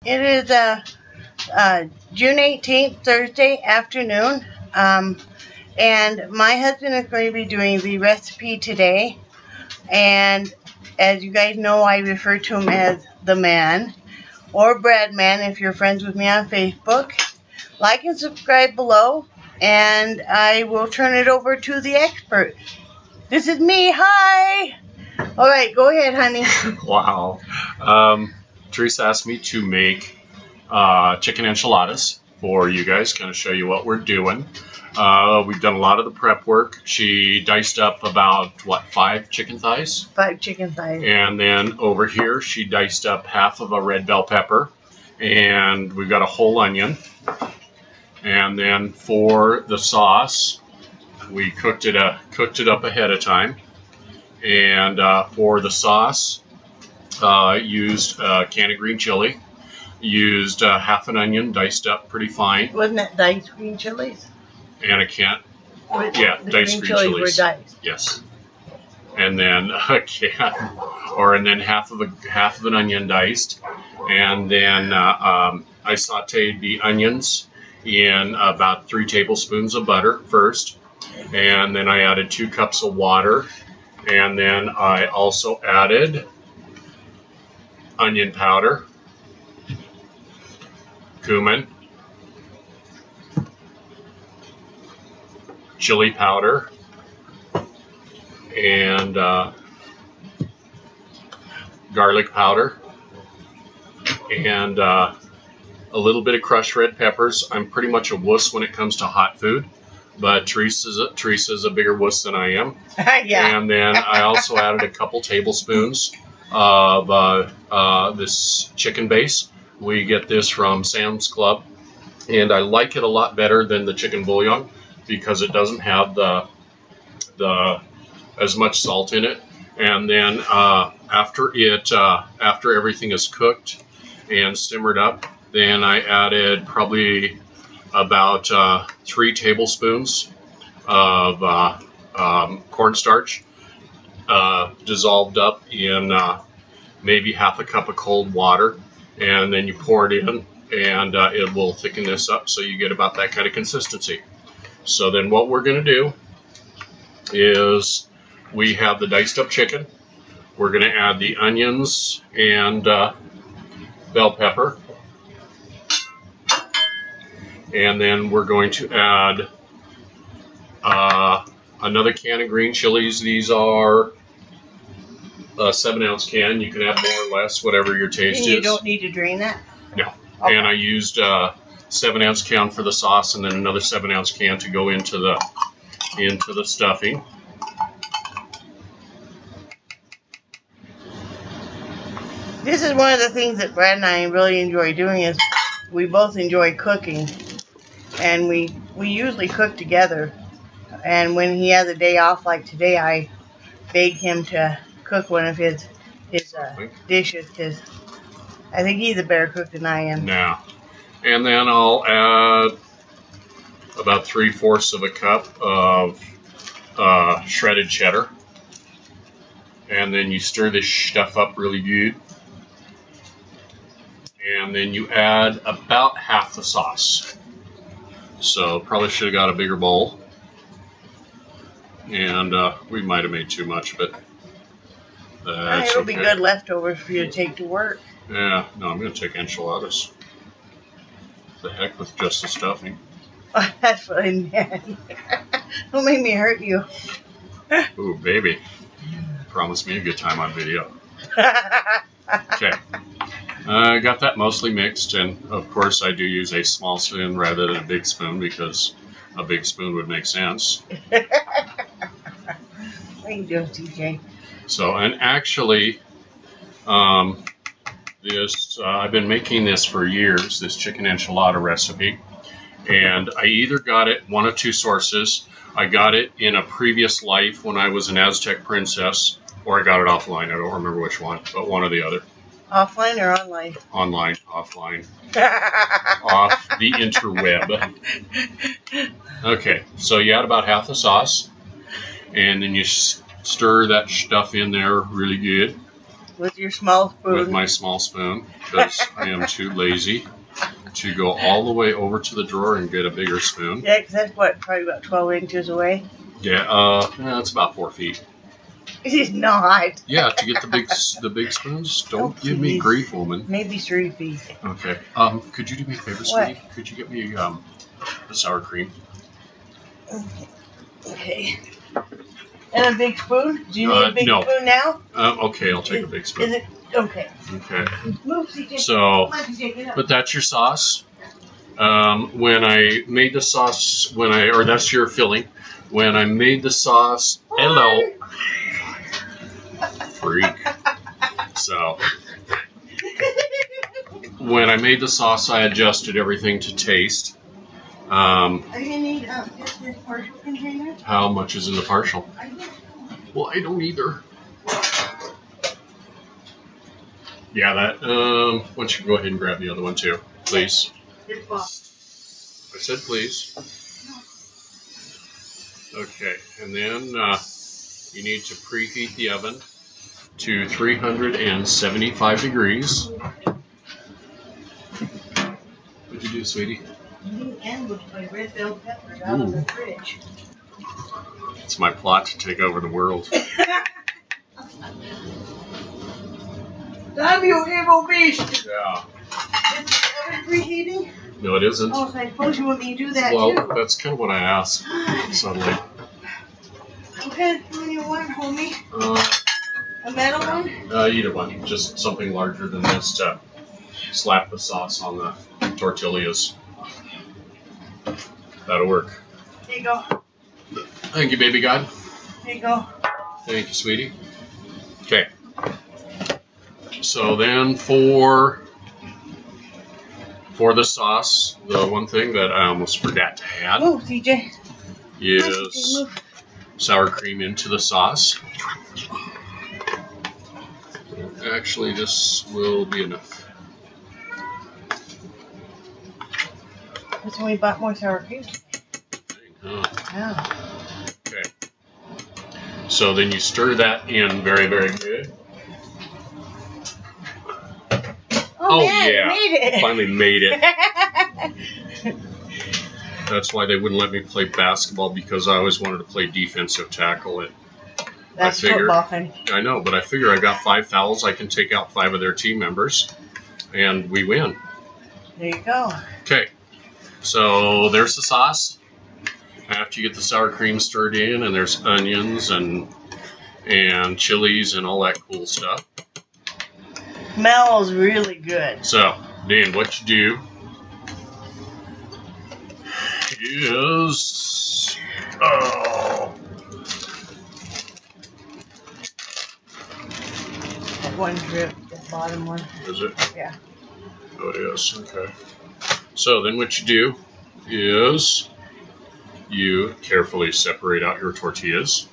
It is June 18th, Thursday afternoon, and my husband is going to be doing the recipe today. And as you guys know, I refer to him as the man, or Brad Man if you're friends with me on Facebook. Like and subscribe below, and I will turn it over to the expert. This is me. Hi. All right, go ahead, honey. Wow. Theresa asked me to make chicken enchiladas for you guys, kind of show you what we're doing. We've done a lot of the prep work. She diced up about, 5 chicken thighs? 5 chicken thighs. And then over here, she diced up half of a red bell pepper. And we've got a whole onion. And then for the sauce, we cooked it up ahead of time. And for the sauce, used a can of green chili, used half an onion diced up pretty fine. Wasn't that diced green chilies? And a can, The diced green chilies. Were diced. Yes. And then a can, and then half of an onion diced, and then I sautéed the onions in about 3 tablespoons of butter first, and then I added 2 cups of water, and then I also added onion powder, cumin, chili powder, and garlic powder, and a little bit of crushed red peppers. I'm pretty much a wuss when it comes to hot food, but Theresa's a bigger wuss than I am. Yeah. And then I also added a couple tablespoons of this chicken base. We get this from Sam's Club, and I like it a lot better than the chicken bouillon because it doesn't have as much salt in it. And then after everything is cooked and simmered up, then I added probably about 3 tablespoons of cornstarch dissolved up in maybe half a cup of cold water, and then you pour it in, and it will thicken this up so you get about that kind of consistency. So then what we're going to do is we have the diced up chicken. We're going to add the onions and bell pepper, and then we're going to add another can of green chilies. These are a 7-ounce can. You can add more or less, whatever your taste is. You don't need to drain that? No. Okay. And I used a 7-ounce can for the sauce, and then another 7-ounce can to go into the stuffing. This is one of the things that Brad and I really enjoy doing is we both enjoy cooking, and we usually cook together. And when he has a day off like today, I beg him to cook one of his dishes because I think he's a better cook than I am. Yeah. And then I'll add about 3/4 of a cup of shredded cheddar. And then you stir this stuff up really good. And then you add about half the sauce. So probably should have got a bigger bowl. And we might have made too much, but that's it'll okay. be good leftovers for you to take to work. Yeah, no, I'm going to take enchiladas. The heck with just the stuffing. Oh, that's funny, man. Don't make me hurt you. Ooh, baby. Promise me a good time on video. Okay. I got that mostly mixed, and of course I do use a small spoon rather than a big spoon because a big spoon would make sense. What are you doing, TJ? So, and actually, I've been making this for years, this chicken enchilada recipe, and I either got it one of 2 sources. I got it in a previous life when I was an Aztec princess, or I got it offline. I don't remember which one, but one or the other. Offline or online? Online, offline, off the interweb. Okay, so you add about half the sauce, and then you stir that stuff in there really good. With your small spoon. With my small spoon, because I am too lazy to go all the way over to the drawer and get a bigger spoon. Yeah, because that's what, probably about 12 inches away. Yeah, it's about 4 feet. It's not. Yeah, to get the big spoons. Don't give me grief, woman. Maybe 3 feet. Okay. Could you do me a favor, What? sweetie? Could you get me the sour cream? Okay. And a big spoon? Do you need a big spoon now? Okay, I'll take a big spoon. Is it? Okay. Okay. Move, CJ. So, Come on, CJ, get up. but that's your sauce. When I made the sauce, or that's your filling. When I made the sauce, hello, freak. So, when I made the sauce, I adjusted everything to taste. Are you going to need just this partial container? How much is in the partial? Well, I don't either. Yeah, that. Why don't you go ahead and grab the other one too, please? I said please. Okay, and then you need to preheat the oven to 375 degrees. What'd you do, sweetie? And with my red bell peppers out of the fridge. It's my plot to take over the world. Damn you, evil beast! Yeah. Is the oven preheating? No, it isn't. Oh, so I suppose you want me to do that Well, too. that's kind of what I asked suddenly. Okay, which one you want, homie? A metal one? Either one. Just something larger than this to slap the sauce on the tortillas. That'll work. There you go. Thank you, baby God. There you go. Thank you, sweetie. Okay. So then for the sauce, the one thing that I almost forgot to add Move, CJ. is sour cream into the sauce. Actually, this will be enough. That's when we bought more sour cream. Oh. Yeah. Okay. So then you stir that in very, very good. Oh man, yeah. Made it. Finally made it. That's why they wouldn't let me play basketball, because I always wanted to play defensive tackle. That's football, honey. I know, but I figure I got 5 fouls. I can take out 5 of their team members, and we win. There you go. Okay. So there's the sauce. After you get the sour cream stirred in, and there's onions and chilies and all that cool stuff. Smells really good. So then what you do is That one drip, the bottom one. Is it? Yeah. Oh, it is. Okay. So then what you do is you carefully separate out your tortillas,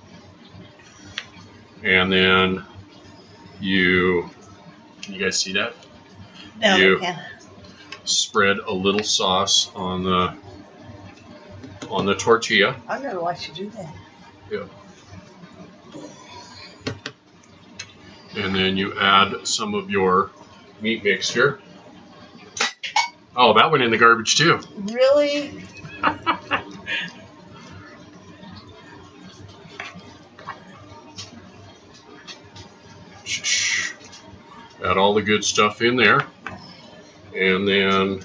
and then can you guys see that? No, you we can. Spread a little sauce on the tortilla. I never watched you do that. Yeah. And then you add some of your meat mixture. Oh, that went in the garbage too. Really? Add all the good stuff in there, and then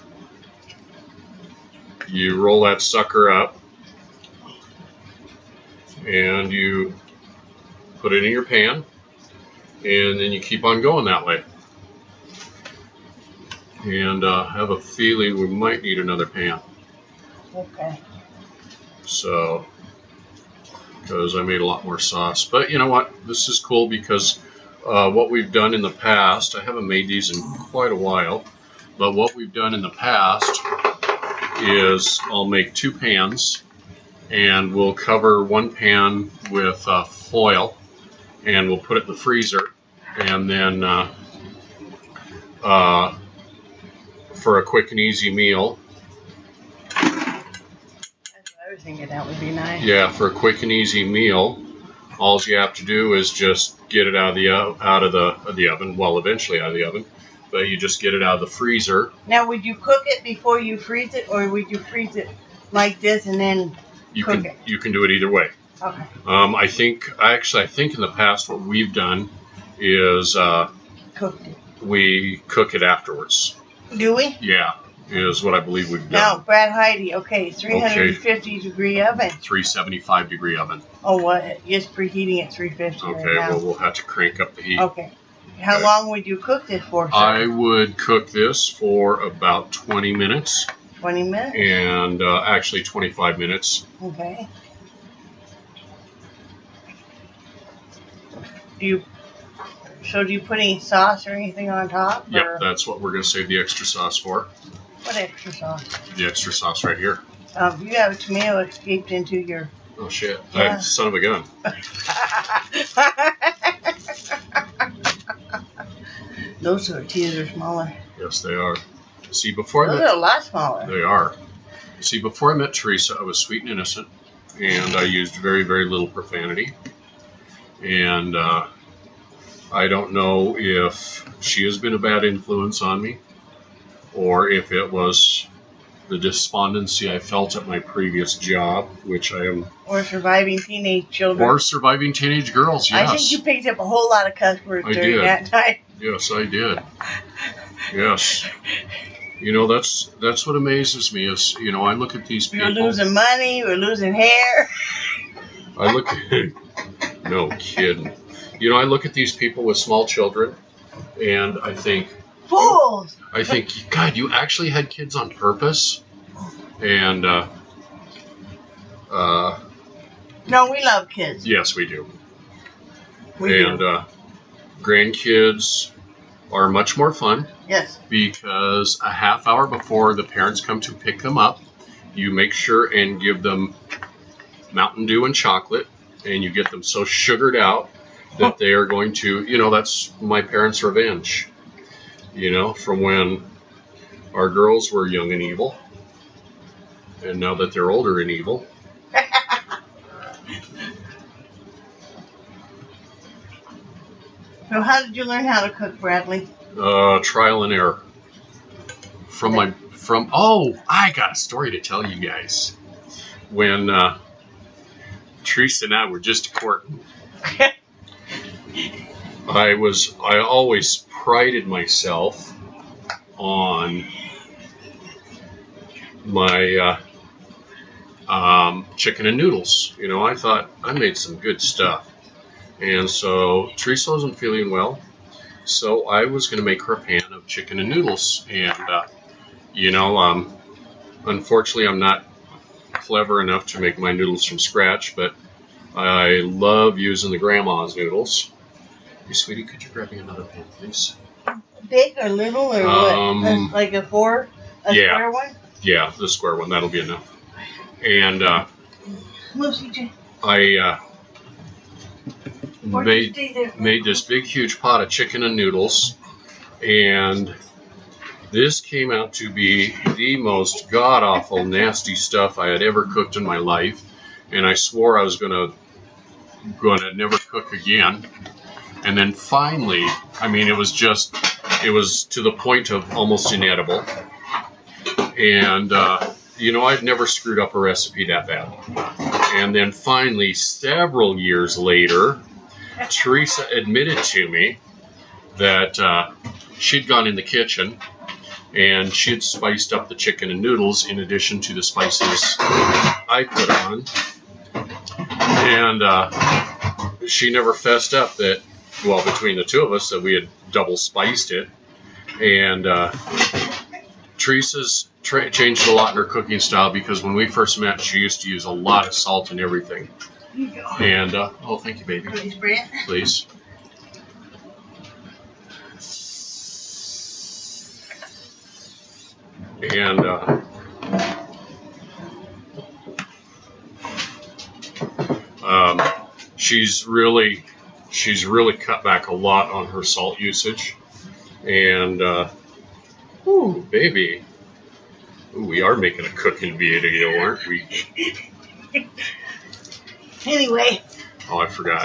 you roll that sucker up, and you put it in your pan, and then you keep on going that way. And I have a feeling we might need another pan. Okay. So, because I made a lot more sauce. But you know what? This is cool because what we've done in the past, I haven't made these in quite a while, but what we've done in the past is I'll make 2 pans, and we'll cover one pan with foil, and we'll put it in the freezer, and then for a quick and easy meal. That's what I was thinking. That would be nice. Yeah, for a quick and easy meal, all you have to do is just get it out of the oven. Well, eventually out of the oven, but you just get it out of the freezer. Now, would you cook it before you freeze it, or would you freeze it like this and then cook it? You can do it either way. Okay. I think in the past what we've done is Cooked it. we cook it afterwards. Do we? Yeah, is what I believe we've done. Now, Brad Heide, okay, 350 degree oven. 375 degree oven. Oh, what? Just preheating at 350 Okay, right now. well, we'll have to crank up the heat. Okay. How long would you cook this for, sir? I would cook this for about 20 minutes. 20 minutes? And actually 25 minutes. Okay. Do you put any sauce or anything on top? Yep, or? that's what we're going to save the extra sauce for. What extra sauce? The extra sauce right here. You have a tomato escaped into your... Oh, shit. Yeah. Son of a gun. Those tortillas are smaller. Yes, they are. See, before Those are a lot smaller. They are. See, before I met Theresa, I was sweet and innocent, and I used very, very little profanity. And I don't know if she has been a bad influence on me, or if it was the despondency I felt at my previous job, which I am... Or surviving teenage children. Or surviving teenage girls, yes. I think you picked up a whole lot of cuss words during that time. Yes, I did. Yes. You know, that's what amazes me is, you know, I look at these people... We're losing money, we're losing hair. I look at... No kidding. You know, I look at these people with small children, and I think... Fools! I think, God, you actually had kids on purpose? And, No, we love kids. Yes, we do. We and, do. Grandkids are much more fun. Yes. Because a half hour before the parents come to pick them up, you make sure and give them Mountain Dew and chocolate, and you get them so sugared out that they are going to, you know, that's my parents' revenge. You know, from when our girls were young and evil, and now that they're older and evil. So how did you learn how to cook, Bradley? Trial and error. I got a story to tell you guys. When Theresa and I were just courting, I always prided myself on my chicken and noodles. You know, I thought I made some good stuff. And so Theresa wasn't feeling well, so I was going to make her a pan of chicken and noodles. And, you know, unfortunately I'm not clever enough to make my noodles from scratch, but I love using the grandma's noodles. Hey, sweetie, could you grab me another pan, please? Big or little or what? Like a square one? Yeah, the square one. That'll be enough. And I made this big, huge pot of chicken and noodles, and this came out to be the most god-awful, nasty stuff I had ever cooked in my life, and I swore I was gonna never cook again. And then finally, I mean, it was to the point of almost inedible. And, you know, I've never screwed up a recipe that bad. And then finally, several years later, Theresa admitted to me that she'd gone in the kitchen and she had spiced up the chicken and noodles in addition to the spices I put on. And she never fessed up that, well, between the two of us, that we had double spiced it. And Theresa's changed a lot in her cooking style, because when we first met, she used to use a lot of salt and everything. And, oh, thank you, baby. Please. And, she's really cut back a lot on her salt usage. And, ooh, baby. Ooh, we are making a cooking video, aren't we? Anyway, Oh, I forgot.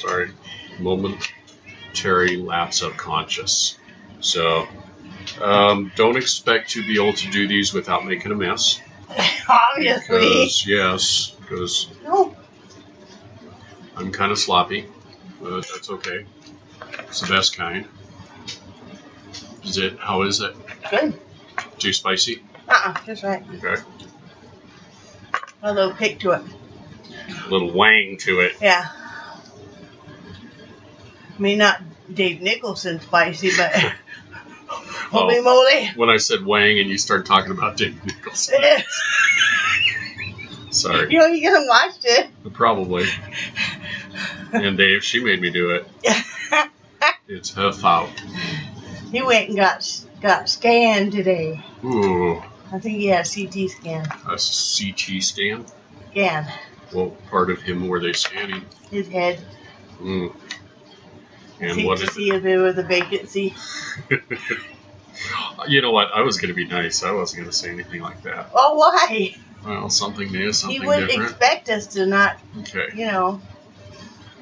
Sorry. Momentary lapse of conscious. So, don't expect to be able to do these without making a mess. Obviously. Because No. I'm kind of sloppy, but that's okay. It's the best kind. How is it? Good. Too spicy? Just right. Okay. A little kick to it. A little wang to it. Yeah. I mean, not Dave Nicholson spicy, but holy moly. When I said wang and you started talking about Dave Nicholson. Sorry. You could have watched it. Probably. And Dave, she made me do it. It's her fault. He went and got scanned today. Ooh. I think he had a CT scan. A CT scan? Scan. What part of him were they scanning? His head. Mm. And to see if it was a vacancy. You know what? I was going to be nice. I wasn't going to say anything like that. Oh, why? Well, something new, something different. He wouldn't expect us to not, okay.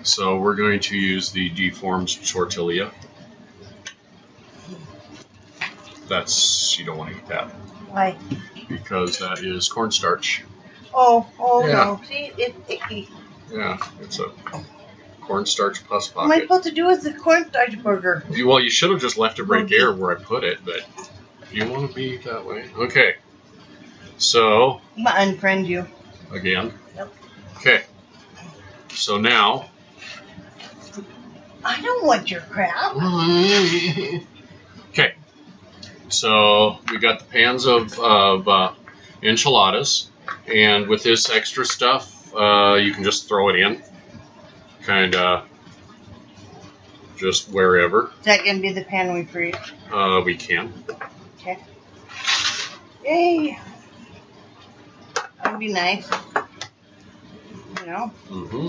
So we're going to use the deformed tortilla. You don't want to eat that. Why? Because that is cornstarch. Oh yeah. No. See, it's icky. Yeah, it's a cornstarch pus pocket. What am I supposed to do with the cornstarch burger? Well, you should have just left it right there where I put it, but you want to be that way. Okay. So. I'm going to unfriend you. Again? Yep. Okay. So now. I don't want your crap. Okay. So we got the pans of enchiladas, and with this extra stuff, you can just throw it in, kind of just wherever. Is that going to be the pan we freeze? We can. Okay. Yay. That would be nice. Mm-hmm.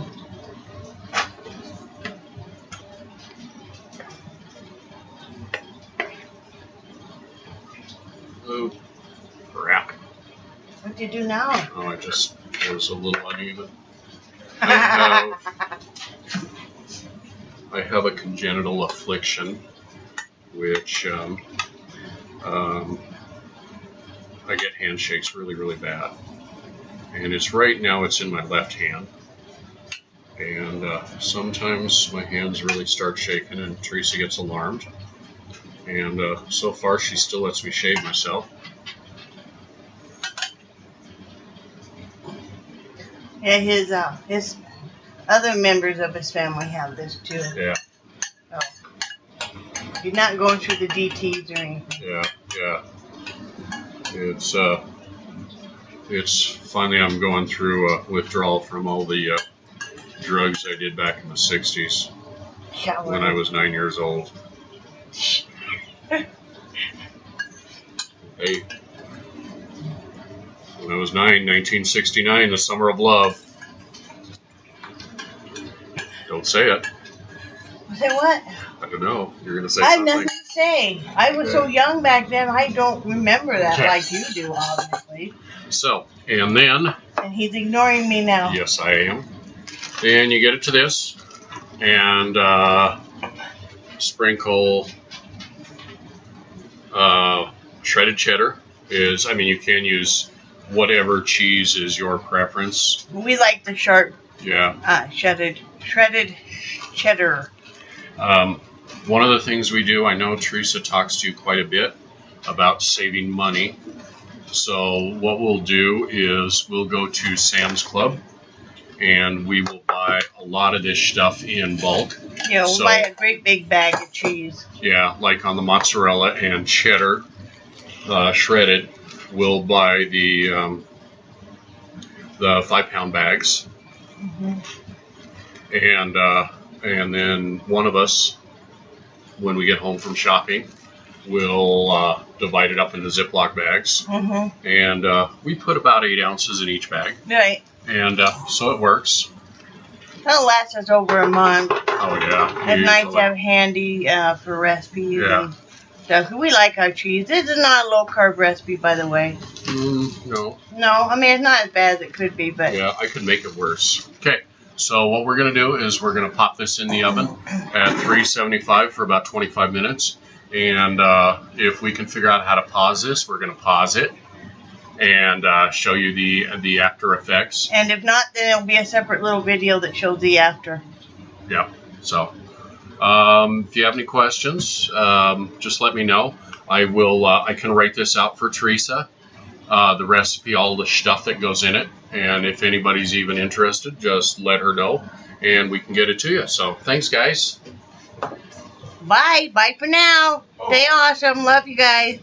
Oh, crap. What do you do now? Oh, it was a little uneven. I have a congenital affliction, which I get handshakes really, really bad. And it's right now it's in my left hand. And sometimes my hands really start shaking and Theresa gets alarmed. And so far she still lets me shave myself. Yeah, his other members of his family have this too. Yeah. So you're not going through the DTs or anything. Yeah. It's finally I'm going through withdrawal from all the drugs I did back in the 60s when I was 9 years old. Hey. When I was 1969, the summer of love. Don't say it. Say what? I don't know. You're going to say I have something. nothing to say. I was so young back then, I don't remember that like you do, obviously. So, and then... And he's ignoring me now. Yes, I am. Then you get it to this, and sprinkle shredded cheddar. You can use whatever cheese is your preference. We like the sharp, shredded cheddar. One of the things we do, I know Theresa talks to you quite a bit about saving money. So what we'll do is we'll go to Sam's Club and we will buy a lot of this stuff in bulk. Yeah, we'll buy a great big bag of cheese. Yeah, like on the mozzarella and cheddar shredded, we'll buy the 5-pound bags. Mm-hmm. And then one of us, when we get home from shopping, we'll divide it up into Ziploc bags. Mm-hmm. And we put about 8 ounces in each bag. Right. And so it works. That'll last us over a month. Oh, yeah. It's nice to have handy for recipes and stuff. We like our cheese. This is not a low-carb recipe, by the way. No. No, I mean, it's not as bad as it could be, but... Yeah, I could make it worse. Okay, So what we're going to do is we're going to pop this in the oven at 375 for about 25 minutes. And if we can figure out how to pause this, we're going to pause it and show you the after effects. And if not, then it'll be a separate little video that shows the after. Yeah. So if you have any questions, just let me know. I can write this out for Theresa. The recipe, all the stuff that goes in it, and if anybody's even interested, just let her know and we can get it to you. So thanks, guys. Bye for now. Stay awesome. Love you guys.